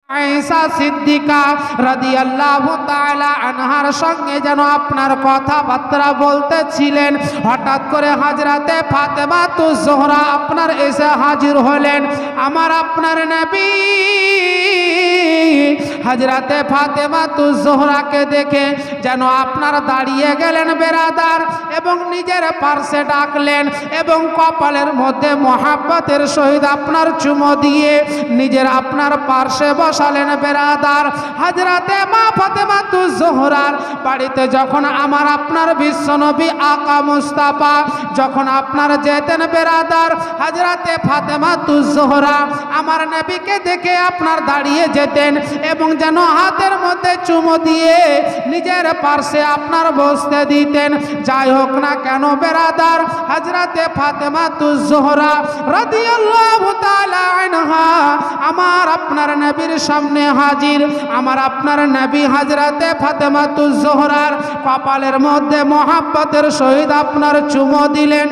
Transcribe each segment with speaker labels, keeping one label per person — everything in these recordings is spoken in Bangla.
Speaker 1: আয়েশা সিদ্দিকা রাদিয়াল্লাহু তাআলা আনহার সঙ্গে যেন আপনার কথাবার্তা বলতেছিলেন, হঠাৎ করে হযরতে ফাতেমাতুজ জোহরা আপনার এসে হাজির হলেন। আমার আপনার নবী হযরতে ফাতেমাতুজ জোহরাকে দেখে যেন আপনার দাঁড়িয়ে গেলেন বেরাদার, এবং নিজের পার্শ্বে ডাকলেন এবং কপালের মধ্যে মহাব্বতের সহিত আপনার চুমো দিয়ে নিজের আপনার পার্শ্বে বসালেন বেরাদার। হযরতে মা ফাতেমাতুজ জোহরার বাড়িতে যখন আমার আপনার বিশ্বনবী আকা মুস্তাফা যখন আপনার যেতেন বেরাদার, হযরতে ফাতেমাতুজ জোহরা আমার নবীকে দেখে আপনার দাঁড়িয়ে যেতেন এবং যেন হাতের মধ্যে চুমো দিয়ে নিজের পার্শ্বে আপনার বসতে দিতেন। যাই হোক না কেন বেরাদার, হযরতে ফাতেমাতুজ জোহরা রাদিয়াল্লাহু তাআলা আনহা আমার আপনার নবীর সামনে হাজির। আমার আপনার নবী হযরতে ফাতেমাতুজ জোহরার কপালের মধ্যে মহাব্বতের সহিত আপনার চুমো দিলেন।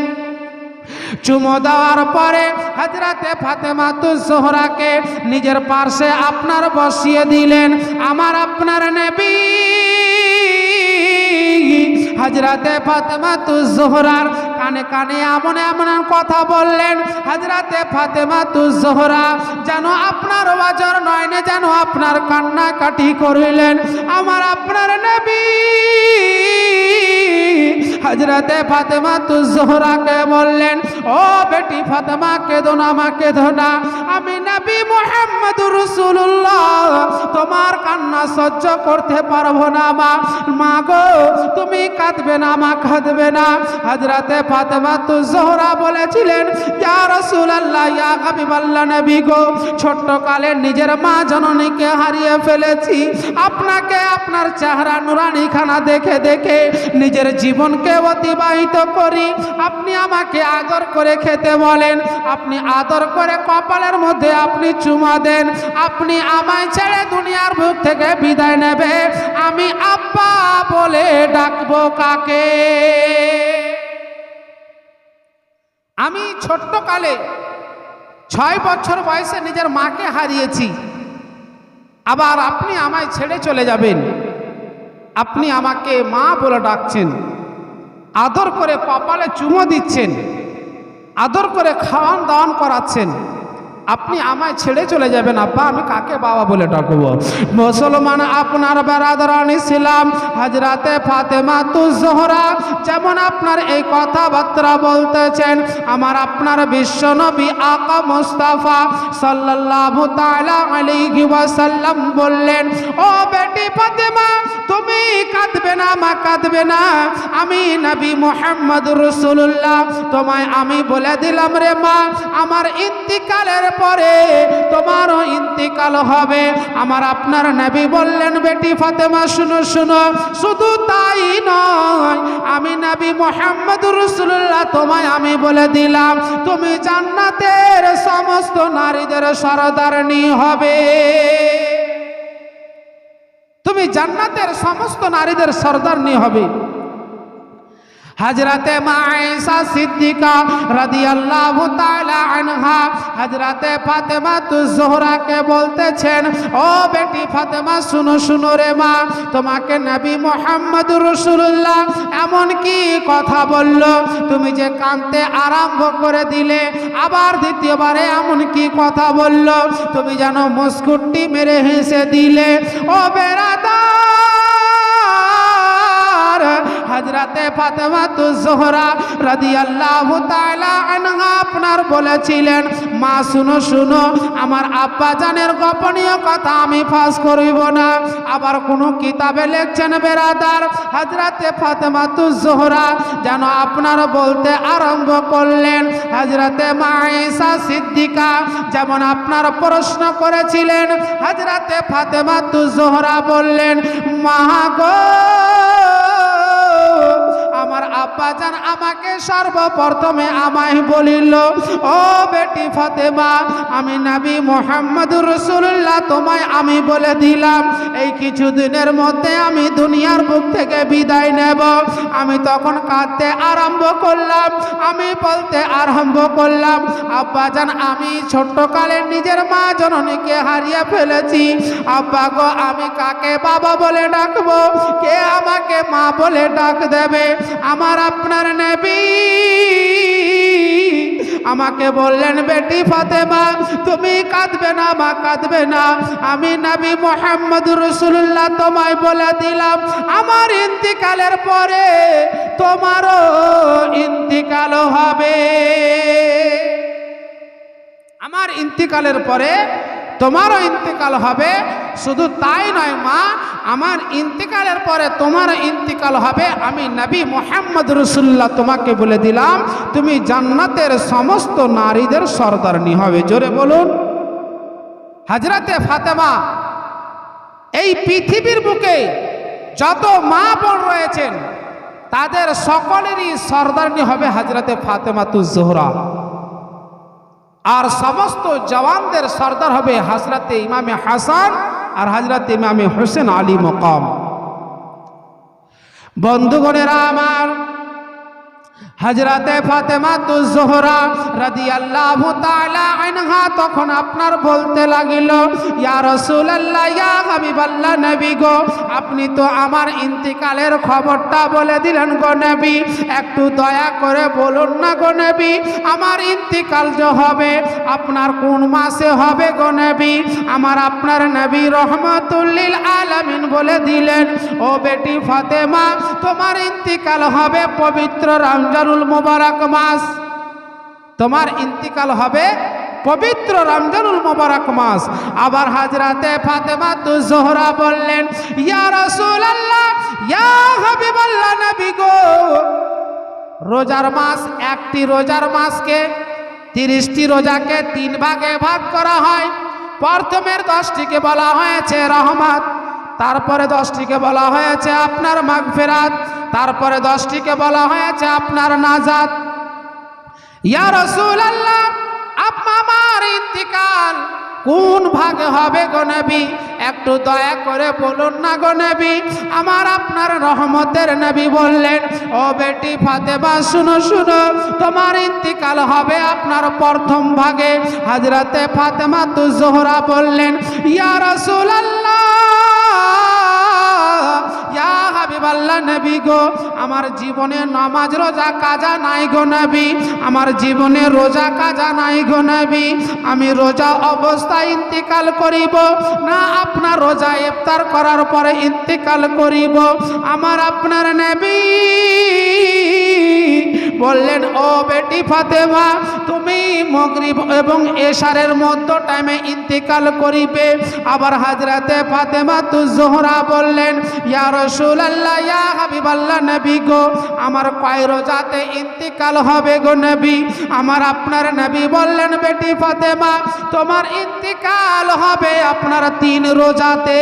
Speaker 1: চুমো দেওয়ার পরে হযরতে ফাতেমাতুজ জোহরাকে নিজের পার্শ্বে আপনার বসিয়ে দিলেন। আমার আপনার নবী হযরতে ফাতেমাতুজ জোহরার কানে কানে এমন এমন কথা বললেন, হযরতে ফাতেমাতুজ জোহরা যেন আপনার ওয়াজর নয়নে যেন আপনার কান্নাকাটি করিলেন। আমার আপনার নবী হযরতে ফাতেমাতুজ জোহরাকে বললেন, ও বেটি ফাতেমা কেঁদো না, মা কেঁদো না, আমি নবী মুহাম্মদুর রাসূলুল্লাহ তোমার কান্না সহ্য করতে পারবো না। মা গো তুমি কাঁদবে না, মা কাঁদবে না। হযরতে ফাতেমাতুজ জোহরা বলেছিলেন, ইয়া রাসূলুল্লাহ ইয়া হাবিবাল্লাহ নবী গো, ছোট্ট কালে নিজের মা জননীকে হারিয়ে ফেলেছি, আপনাকে আপনার চেহারা নুরানি খানা দেখে দেখে নিজের জীবনকে অতিবাহিত করি। আপনি আমাকে আদর করে খেতে বলেন, আপনি আদর করে কপালের মধ্যে আপনি চুমা দেন, আপনি আমায় ছেড়ে দুনিয়ার বুক থেকে বিদায় নেবে, আমি আব্বা বলে ডাকবো কাকে? আমি ছোট্ট কালে 6 বছর বয়সে নিজের মাকে হারিয়েছি, আবার আপনি আমায় ছেড়ে চলে যাবেন, আপনি আমাকে মা বলে ডাকছেন, আদর করে কপালে চুমো দিচ্ছেন, আদর করে খাওয়ান দাওয়ান করাচ্ছেন, আপনি আমায় ছেড়ে চলে যাবেন, আব্বা আমি কাকে বাবা বলে ডাকবো? মুসলমান আপনার বেরাদরান ইসলাম হযরতে ফাতেমাতুজ জোহরা যেমন আপনার এই কথাবার্তা বলতেছেন, আমার আপনার বিশ্বনবী আকা মুস্তাফা সাল্লাল্লাহু তাআলা আলাইহি ওয়াসাল্লাম বললেন, ও বেটি ফাতেমা তুমি কাঁদবে না, মা কাঁদবে না, আমি নবী মুহাম্মদুর রাসূলুল্লাহ তোমায় আমি বলে দিলাম রে মা, আমার ইন্তিকালের পরে তোমারও ইন্তিকাল হবে। আমার আপনার নবী বললেন, বেটি ফাতেমা শুনো শুনো, শুধু তাই নয়, আমি নবী মুহাম্মদুর রাসূলুল্লাহ তোমায় আমি বলে দিলাম তুমি জান্নাতের সমস্ত নারীদের সরদারনি হবে, তুমি জান্নাতের সমস্ত নারীদের সরদারনি হবে। হযরতে মা আয়েশা সিদ্দিকা রাদিয়াল্লাহু তাআলা আনহা হযরতে ফাতেমাতুজ জোহরাকে বলতেছেন, ও বেটি ফাতেমা শুনো শুনো রে মা, তোমাকে নবী মুহাম্মদুর রাসূলুল্লাহ এমন কি কথা বলল, তুমি যে কাঁদতে আরম্ভ করে দিলে, আবার দ্বিতীয়বারে এমন কি কথা বলল, তুমি যেন মুস্কুট্টি মেরে হেসে দিলে। ও বেরাদার, হযরতে ফাতেমাতুজ জোহরা রাদিয়াল্লাহু তাআলা আনহা আপনার বলেছিলেন, মা শুনো শুনো, আমার আব্বা জানের গোপনীয় কথা আমি ফাঁস করিব না। আবার কোন কিতাবে লিখছেন বেরাদার, হযরতে ফাতেমাতুজ জোহরা যেন আপনার বলতে আরম্ভ করলেন, হযরতে মা আয়েশা সিদ্দিকা যেমন আপনার প্রশ্ন করেছিলেন, হযরতে ফাতেমাতুজ জোহরা বললেন, মা গো আমার আব্বাজান আমাকে সর্বপ্রথমে আমায় বলিল, ও বেটি ফাতেমা, আমি নবী মুহাম্মদুর রাসূলুল্লাহ তোমায় আমি বলে দিলাম এই কিছুদিনের মধ্যে আমি দুনিয়ার বুক থেকে বিদায় নেব। আমি তখন কাঁদতে আরম্ভ করলাম, আমি বলতে আরম্ভ করলাম, আব্বাজান আমি ছোট্টকালে নিজের মা জননীকে হারিয়ে ফেলেছি। আব্বা গো, আমি কাকে বাবা বলে ডাকবো, কে আমাকে মা বলে ডাক দেবে? আমার আপনার নবী আমাকে বললেন, বেটি ফাতেমা তুমি কাঁদবে না মা, কাঁদবে না। আমি নবী মুহাম্মদুর রাসূলুল্লাহ তোমায় বলে দিলাম আমার ইন্তিকালের পরে তোমারও ইন্তিকাল হবে। আমার ইন্তিকালের পরে তোমারও ইন্তিকাল হবে। শুধু তাই নয় মা, আমার ইন্তিকালের পরে তোমার ইন্তিকাল হবে। আমি নবী মুহাম্মদ রাসূলুল্লাহ তোমাকে বলে দিলাম তুমি জান্নাতের সমস্ত নারীদের সরদারনি হবে। জোরে বলুন। হযরতে ফাতেমা এই পৃথিবীর বুকে যত মা বোন রয়েছেন তাদের সকলেরই সরদারনি হবে হযরতে ফাতেমাতুজ জোহরা। আর সমস্ত জওয়ানদের সরদার হবে হযরতে ইমামে হাসান আর হযরতে ইমামে হোসেন আলী মকাম। বন্ধুগণেরা আমার, হযরতে ফাতেমাতুজ জোহরা রাদিয়াল্লাহু তাআলা আনহা তখন আপনার বলতে লাগিল, ইয়া রাসূলুল্লাহ, ইয়া হাবিবাল্লাহ, নবী গো আপনি তো আমার ইন্তিকালের খবরটা বলে দিলেন গো নবী, একটু দয়া করে বলুন না গো নবী আমার ইন্তিকাল যে হবে আপনার কোন মাসে হবে গো নবী? আমার আপনার নবী রহমাতুল লিল আলামিন বলে দিলেন, ও বেটি ফাতেমা তোমার ইন্তিকাল হবে পবিত্র রমজানুল মুবারক মাস। তোমার ইন্তিকাল হবে পবিত্র রমজানুল মুবারক মাস। আবার হযরতে ফাতেমাতুজ জোহরা বললেন, ইয়া রাসূলুল্লাহ, ইয়া হাবিবাল্লাহ, নবী গো রোজার মাস, একটি রোজার মাসকে 30টি রোজাকে 3 ভাগে ভাগ করা হয়। প্রথমের 10টিকে বলা হয়েছে রহমত, তারপরে 10টিকে বলা হয়েছে আপনার মাগফিরাত, তারপরে 10টিকে বলা হয়েছে আপনার নাজাত। ইয়া রাসূলুল্লাহ আমার ইন্তিকাল কোন ভাগে হবে গো নবী? একটু দয়া করে বলুন না গো নবী। আমার আপনার রহমতের নবী বললেন, ও বেটি ফাতেমা শুনো শুনো, তোমার ইন্তিকাল হবে আপনার প্রথম ভাগে। হযরতে ফাতেমাতুজ জোহরা বললেন, ইয়া রাসূলুল্লাহ, ইয়া হাবিবাল্লাহ, নবী গো আমার জীবনে নামাজ রোজা কাজা নাই গো নবী, আমার জীবনে রোজা কাজা নাই গো নবী। আমি রোজা অবস্থায় ইন্তিকাল করিব না আপনার রোজা ইফতার করার পরে ইন্তিকাল করিব? আমার আপনার নবী বললেন, ও বেটি ফাতেমা তুমি মাগরিব এবং এশারের মধ্য টাইমে ইন্তিকাল করিবে। আবার হযরতে ফাতেমাতুজ জোহরা বললেন, ইয়া রাসূলুল্লাহ, ইয়া হাবিবাল্লাহ, নবী গো আমার কয় রোজাতে ইন্তিকাল হবে গো নবী? আমার আপনার নবী বললেন, বেটি ফাতেমা তোমার ইন্তিকাল হবে আপনার 3 রোজাতে।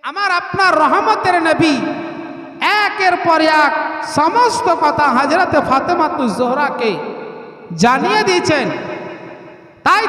Speaker 1: আমার আপনার রহমতের নবী একের পর এক সমস্ত কথা হযরতে ফাতেমাতুজ জোহরাকে জানিয়ে দিয়েছেন। তাই